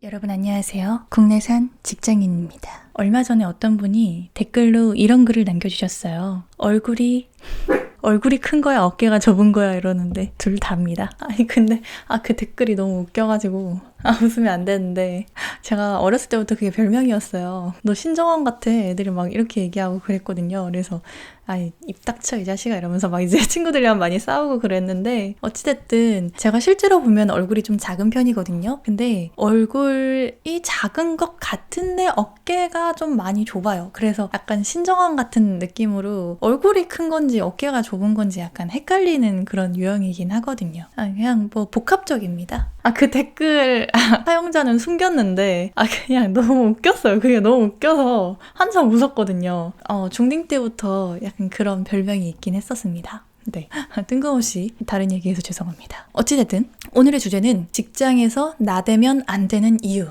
여러분 안녕하세요. 국내산 직장인입니다. 얼마 전에 어떤 분이 댓글로 이런 글을 남겨주셨어요. 얼굴이 큰 거야 어깨가 좁은 거야 이러는데 둘 다입니다. 아니 근데 그 댓글이 너무 웃겨가지고 웃으면 안 되는데 제가 어렸을 때부터 그게 별명이었어요. 너 신정환 같아 애들이 막 이렇게 얘기하고 그랬거든요. 그래서 입 닥쳐 이 자식아 이러면서 막 이제 친구들이랑 많이 싸우고 그랬는데 어찌됐든 제가 실제로 보면 얼굴이 좀 작은 편이거든요. 근데 얼굴이 작은 것 같은데 어깨가 좀 많이 좁아요. 그래서 약간 신정환 같은 느낌으로 얼굴이 큰 건지 어깨가 좁은 건지 약간 헷갈리는 그런 유형이긴 하거든요. 그냥 뭐 복합적입니다. 그 댓글 사용자는 숨겼는데 그냥 너무 웃겼어요. 그게 너무 웃겨서 한참 웃었거든요. 중딩 때부터 약간 그런 별명이 있긴 했었습니다. 네, 뜬금없이 다른 얘기해서 죄송합니다. 어찌됐든 오늘의 주제는 직장에서 나대면 안 되는 이유.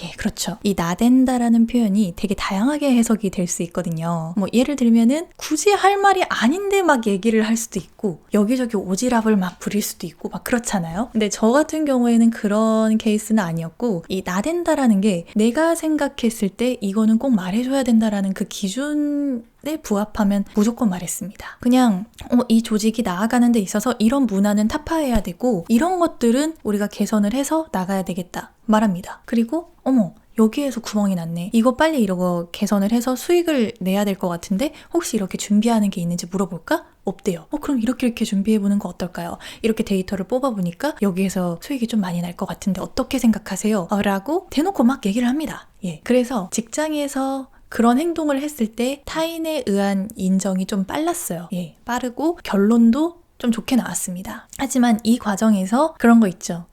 예, 그렇죠. 이 나댄다라는 표현이 되게 다양하게 해석이 될 수 있거든요. 뭐 예를 들면은 굳이 할 말이 아닌데 막 얘기를 할 수도 있고 여기저기 오지랖을 막 부릴 수도 있고 막 그렇잖아요. 근데 저 같은 경우에는 그런 케이스는 아니었고 이 나댄다라는 게 내가 생각했을 때 이거는 꼭 말해줘야 된다라는 그 기준에 부합하면 무조건 말했습니다. 그냥 이 조직이 나아가는 데 있어서 이런 문화는 타파해야 되고 이런 것들은 우리가 개선을 해서 나가야 되겠다 말합니다. 그리고 여기에서 구멍이 났네. 이거 빨리 이러고 개선을 해서 수익을 내야 될 것 같은데 혹시 이렇게 준비하는 게 있는지 물어볼까? 없대요. 그럼 이렇게 준비해보는 거 어떨까요? 이렇게 데이터를 뽑아보니까 여기에서 수익이 좀 많이 날 것 같은데 어떻게 생각하세요? 라고 대놓고 막 얘기를 합니다. 그래서 직장에서 그런 행동을 했을 때 타인에 의한 인정이 좀 빨랐어요. 빠르고 결론도 좀 좋게 나왔습니다. 하지만 이 과정에서 그런 거 있죠.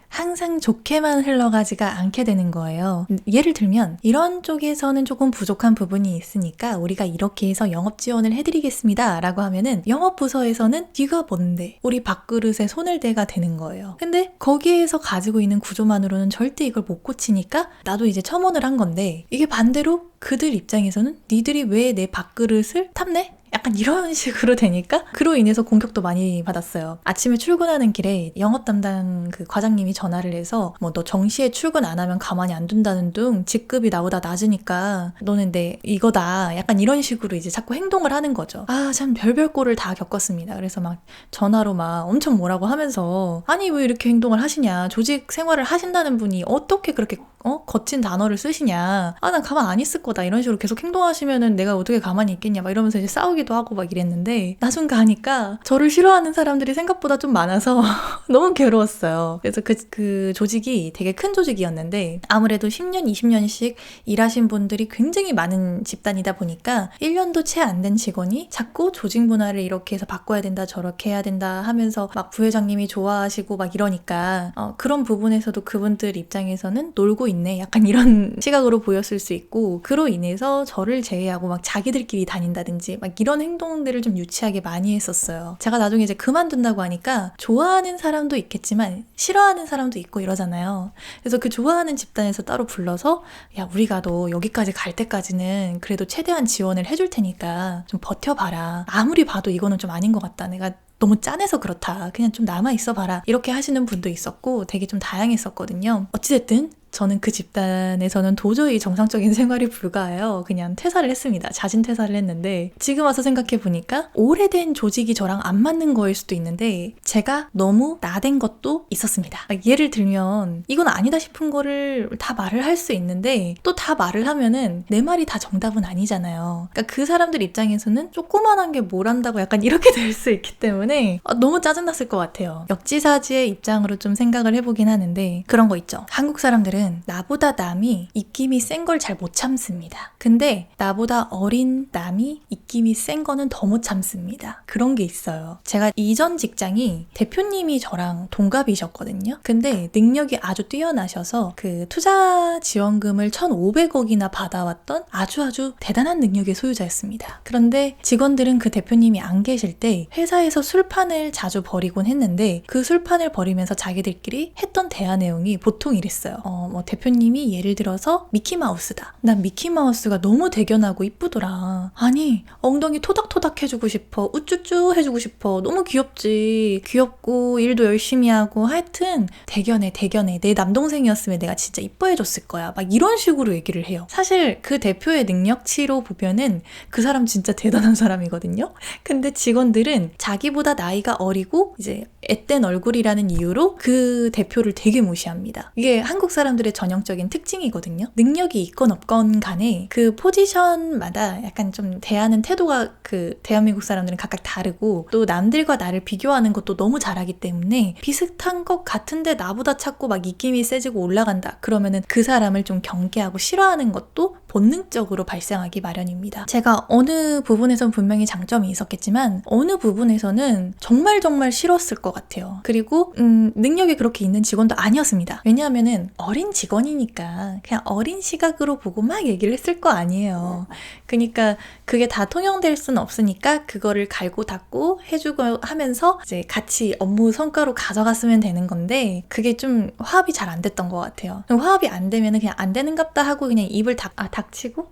항상 좋게만 흘러가지가 않게 되는 거예요. 예를 들면 이런 쪽에서는 조금 부족한 부분이 있으니까 우리가 이렇게 해서 영업 지원을 해드리겠습니다 라고 하면은 영업부서에서는 네가 뭔데 우리 밥그릇에 손을 대가 되는 거예요. 근데 거기에서 가지고 있는 구조만으로는 절대 이걸 못 고치니까 나도 이제 첨언을 한 건데 이게 반대로 그들 입장에서는 니들이 왜 내 밥그릇을 탐내? 약간 이런 식으로 되니까 그로 인해서 공격도 많이 받았어요. 아침에 출근하는 길에 영업 담당 그 과장님이 전화를 해서 너 정시에 출근 안 하면 가만히 안 둔다는 둥 직급이 나보다 낮으니까 너는 내 이거다. 약간 이런 식으로 이제 자꾸 행동을 하는 거죠. 참 별별 꼴을 다 겪었습니다. 그래서 막 전화로 막 엄청 뭐라고 하면서 아니 왜 이렇게 행동을 하시냐. 조직 생활을 하신다는 분이 어떻게 그렇게 거친 단어를 쓰시냐. 난 가만 안 있을 거다. 이런 식으로 계속 행동하시면은 내가 어떻게 가만히 있겠냐. 막 이러면서 이제 싸우기도 하고 막 이랬는데 나중 가니까 저를 싫어하는 사람들이 생각보다 좀 많아서 너무 괴로웠어요. 그래서 그 조직이 되게 큰 조직이었는데 아무래도 10년, 20년씩 일하신 분들이 굉장히 많은 집단이다 보니까 1년도 채 안 된 직원이 자꾸 조직 문화를 이렇게 해서 바꿔야 된다, 저렇게 해야 된다 하면서 막 부회장님이 좋아하시고 막 이러니까 그런 부분에서도 그분들 입장에서는 놀고 있네. 약간 이런 시각으로 보였을 수 있고 그로 인해서 저를 제외하고 막 자기들끼리 다닌다든지 막 이런 행동들을 좀 유치하게 많이 했었어요. 제가 나중에 이제 그만둔다고 하니까 좋아하는 사람도 있겠지만 싫어하는 사람도 있고 이러잖아요. 그래서 그 좋아하는 집단에서 따로 불러서 야 우리가 너 여기까지 갈 때까지는 그래도 최대한 지원을 해줄 테니까 좀 버텨봐라. 아무리 봐도 이거는 좀 아닌 것 같다. 내가 너무 짠해서 그렇다. 그냥 좀 남아있어 봐라. 이렇게 하시는 분도 있었고 되게 좀 다양했었거든요. 어찌됐든 저는 그 집단에서는 도저히 정상적인 생활이 불가해요. 그냥 퇴사를 했습니다. 자진 퇴사를 했는데 지금 와서 생각해보니까 오래된 조직이 저랑 안 맞는 거일 수도 있는데 제가 너무 나댄 것도 있었습니다. 예를 들면 이건 아니다 싶은 거를 다 말을 할 수 있는데 또 다 말을 하면은 내 말이 다 정답은 아니잖아요. 그러니까 그 사람들 입장에서는 조그만한 게 뭘 한다고 약간 이렇게 될 수 있기 때문에 너무 짜증났을 것 같아요. 역지사지의 입장으로 좀 생각을 해보긴 하는데 그런 거 있죠. 한국 사람들은 나보다 남이 입김이 센 걸 잘 못 참습니다. 근데 나보다 어린 남이 입김이 센 거는 더 못 참습니다. 그런 게 있어요. 제가 이전 직장이 대표님이 저랑 동갑이셨거든요. 근데 능력이 아주 뛰어나셔서 그 투자 지원금을 1,500억이나 받아왔던 아주 대단한 능력의 소유자였습니다. 그런데 직원들은 그 대표님이 안 계실 때 회사에서 술판을 자주 벌이곤 했는데 그 술판을 벌이면서 자기들끼리 했던 대화 내용이 보통 이랬어요. 뭐 대표님이 예를 들어서 미키마우스다. 난 미키마우스가 너무 대견하고 이쁘더라. 아니 엉덩이 토닥토닥 해주고 싶어. 우쭈쭈 해주고 싶어. 너무 귀엽지. 귀엽고 일도 열심히 하고 하여튼 대견해. 내 남동생이었으면 내가 진짜 이뻐해줬을 거야. 막 이런 식으로 얘기를 해요. 사실 그 대표의 능력치로 보면은 그 사람 진짜 대단한 사람이거든요. 근데 직원들은 자기보다 나이가 어리고 이제 앳된 얼굴이라는 이유로 그 대표를 되게 무시합니다. 이게 한국 사람들의 전형적인 특징이거든요. 능력이 있건 없건 간에 그 포지션마다 약간 좀 대하는 태도가 그 대한민국 사람들은 각각 다르고 또 남들과 나를 비교하는 것도 너무 잘하기 때문에 비슷한 것 같은데 나보다 찾고 막 입김이 세지고 올라간다. 그러면은 그 사람을 좀 경계하고 싫어하는 것도 본능적으로 발생하기 마련입니다. 제가 어느 부분에선 분명히 장점이 있었겠지만 어느 부분에서는 정말 싫었을 것 같아요. 그리고 능력이 그렇게 있는 직원도 아니었습니다. 왜냐하면은 어린 직원이니까 그냥 어린 시각으로 보고 막 얘기를 했을 거 아니에요. 그러니까 그게 다 통용될 수는 없으니까 그거를 갈고 닦고 해주고 하면서 이제 같이 업무 성과로 가져갔으면 되는 건데 그게 좀 화합이 잘 안 됐던 것 같아요. 화합이 안 되면은 그냥 안 되는갑다 하고 그냥 입을 닥치고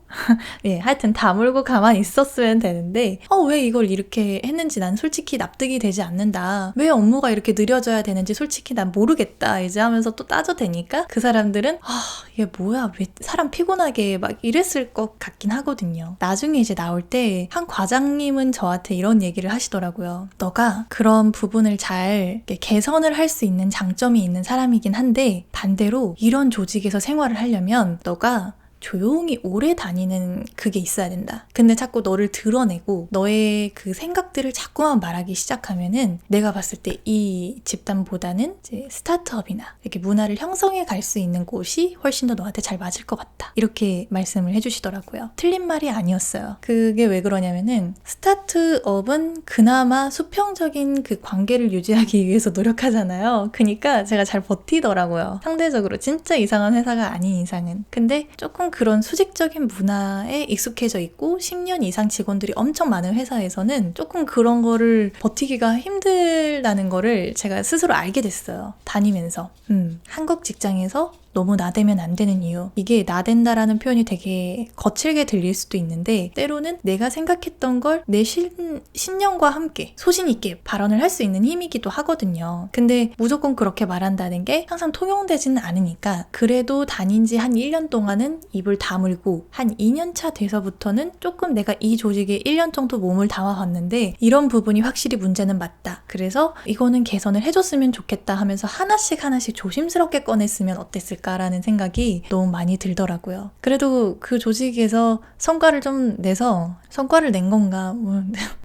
예, 하여튼 다물고 가만히 있었으면 되는데 왜 이걸 이렇게 했는지 난 솔직히 납득이 되지 않는다. 왜 업무가 이렇게 느려져야 되는지 솔직히 난 모르겠다. 이제 하면서 또 따져대니까 그 사람들은 얘 뭐야 왜 사람 피곤하게 막 이랬을 것 같긴 하거든요. 나중에 이제 나올 때 한 과장님은 저한테 이런 얘기를 하시더라고요. 너가 그런 부분을 잘 개선을 할 수 있는 장점이 있는 사람이긴 한데 반대로 이런 조직에서 생활을 하려면 너가 조용히 오래 다니는 그게 있어야 된다. 근데 자꾸 너를 드러내고 너의 그 생각들을 자꾸만 말하기 시작하면은 내가 봤을 때 이 집단보다는 이제 스타트업이나 이렇게 문화를 형성해 갈 수 있는 곳이 훨씬 더 너한테 잘 맞을 것 같다. 이렇게 말씀을 해주시더라고요. 틀린 말이 아니었어요. 그게 왜 그러냐면은 스타트업은 그나마 수평적인 그 관계를 유지하기 위해서 노력하잖아요. 그러니까 제가 잘 버티더라고요. 상대적으로 진짜 이상한 회사가 아닌 이상은. 근데 조금 그런 수직적인 문화에 익숙해져 있고 10년 이상 직원들이 엄청 많은 회사에서는 조금 그런 거를 버티기가 힘들다는 거를 제가 스스로 알게 됐어요. 다니면서. 한국 직장에서 너무 나대면 안 되는 이유. 이게 나댄다라는 표현이 되게 거칠게 들릴 수도 있는데 때로는 내가 생각했던 걸 내 신념과 함께 소신 있게 발언을 할 수 있는 힘이기도 하거든요. 근데 무조건 그렇게 말한다는 게 항상 통용되지는 않으니까 그래도 다닌 지 한 1년 동안은 입을 다물고 한 2년 차 돼서부터는 조금 내가 이 조직에 1년 정도 몸을 담아봤는데 이런 부분이 확실히 문제는 맞다. 그래서 이거는 개선을 해줬으면 좋겠다 하면서 하나씩 조심스럽게 꺼냈으면 어땠을까? 라는 생각이 너무 많이 들더라고요. 그래도 그 조직에서 성과를 좀 내서 성과를 낸 건가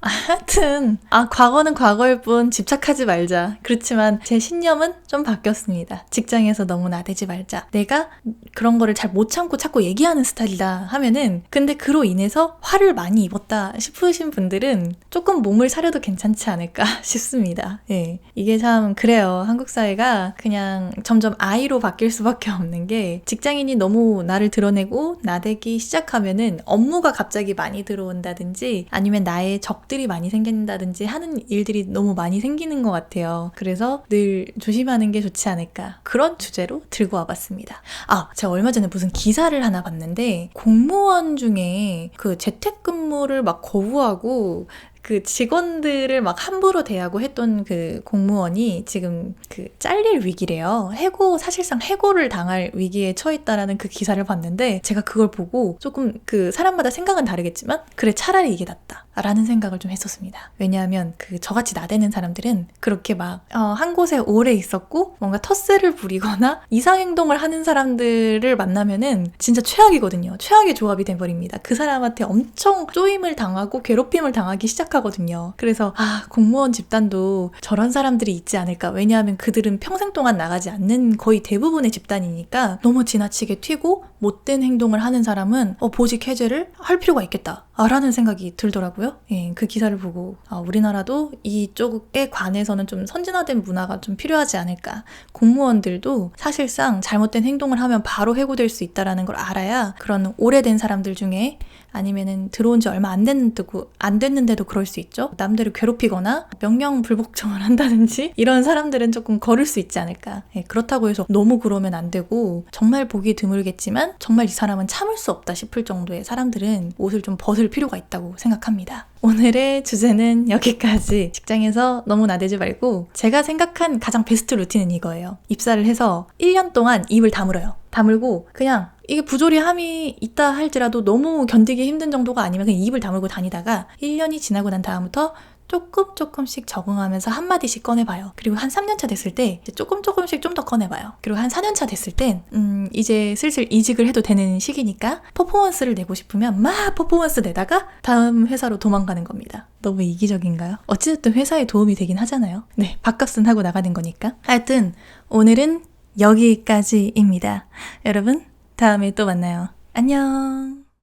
하여튼 과거는 과거일 뿐 집착하지 말자. 그렇지만 제 신념은 좀 바뀌었습니다. 직장에서 너무 나대지 말자. 내가 그런 거를 잘 못 참고 자꾸 얘기하는 스타일이다 하면은 근데 그로 인해서 화를 많이 입었다 싶으신 분들은 조금 몸을 사려도 괜찮지 않을까 싶습니다. 예, 이게 참 그래요. 한국 사회가 그냥 점점 아이로 바뀔 수밖에 없는 게 직장인이 너무 나를 드러내고 나대기 시작하면은 업무가 갑자기 많이 들어온다든지 아니면 나의 적들이 많이 생긴다든지 하는 일들이 너무 많이 생기는 것 같아요. 그래서 늘 조심하는 게 좋지 않을까 그런 주제로 들고 와봤습니다. 제가 얼마 전에 무슨 기사를 하나 봤는데 공무원 중에 그 재택근무를 막 거부하고 그 직원들을 막 함부로 대하고 했던 그 공무원이 지금 그 잘릴 위기래요. 사실상 해고를 당할 위기에 처했다라는 그 기사를 봤는데 제가 그걸 보고 조금 그 사람마다 생각은 다르겠지만 그래 차라리 이게 낫다. 라는 생각을 좀 했었습니다. 왜냐하면 그 저같이 나대는 사람들은 그렇게 막 한 곳에 오래 있었고 뭔가 텃세를 부리거나 이상행동을 하는 사람들을 만나면은 진짜 최악이거든요. 최악의 조합이 돼버립니다. 그 사람한테 엄청 쪼임을 당하고 괴롭힘을 당하기 시작하거든요. 그래서 공무원 집단도 저런 사람들이 있지 않을까. 왜냐하면 그들은 평생 동안 나가지 않는 거의 대부분의 집단이니까 너무 지나치게 튀고 못된 행동을 하는 사람은 보직 해제를 할 필요가 있겠다. 라는 생각이 들더라고요. 예, 그 기사를 보고 우리나라도 이쪽에 관해서는 좀 선진화된 문화가 좀 필요하지 않을까. 공무원들도 사실상 잘못된 행동을 하면 바로 해고될 수 있다는 걸 알아야 그런 오래된 사람들 중에 아니면은 들어온 지 얼마 안 됐는데도 그럴 수 있죠. 남들을 괴롭히거나 명령불복종을 한다든지 이런 사람들은 조금 거를 수 있지 않을까. 그렇다고 해서 너무 그러면 안 되고 정말 보기 드물겠지만 정말 이 사람은 참을 수 없다 싶을 정도의 사람들은 옷을 좀 벗을 필요가 있다고 생각합니다. 오늘의 주제는 여기까지. 직장에서 너무 나대지 말고 제가 생각한 가장 베스트 루틴은 이거예요. 입사를 해서 1년 동안 입을 다물어요. 다물고 그냥 이게 부조리함이 있다 할지라도 너무 견디기 힘든 정도가 아니면 그냥 입을 다물고 다니다가 1년이 지나고 난 다음부터 조금씩 적응하면서 한마디씩 꺼내봐요. 그리고 한 3년차 됐을 때 조금씩 좀 더 꺼내봐요. 그리고 한 4년차 됐을 땐 이제 슬슬 이직을 해도 되는 시기니까 퍼포먼스를 내고 싶으면 막 퍼포먼스 내다가 다음 회사로 도망가는 겁니다. 너무 이기적인가요? 어찌됐든 회사에 도움이 되긴 하잖아요. 네, 밥값은 하고 나가는 거니까. 하여튼 오늘은 여기까지입니다. 여러분, 다음에 또 만나요. 안녕.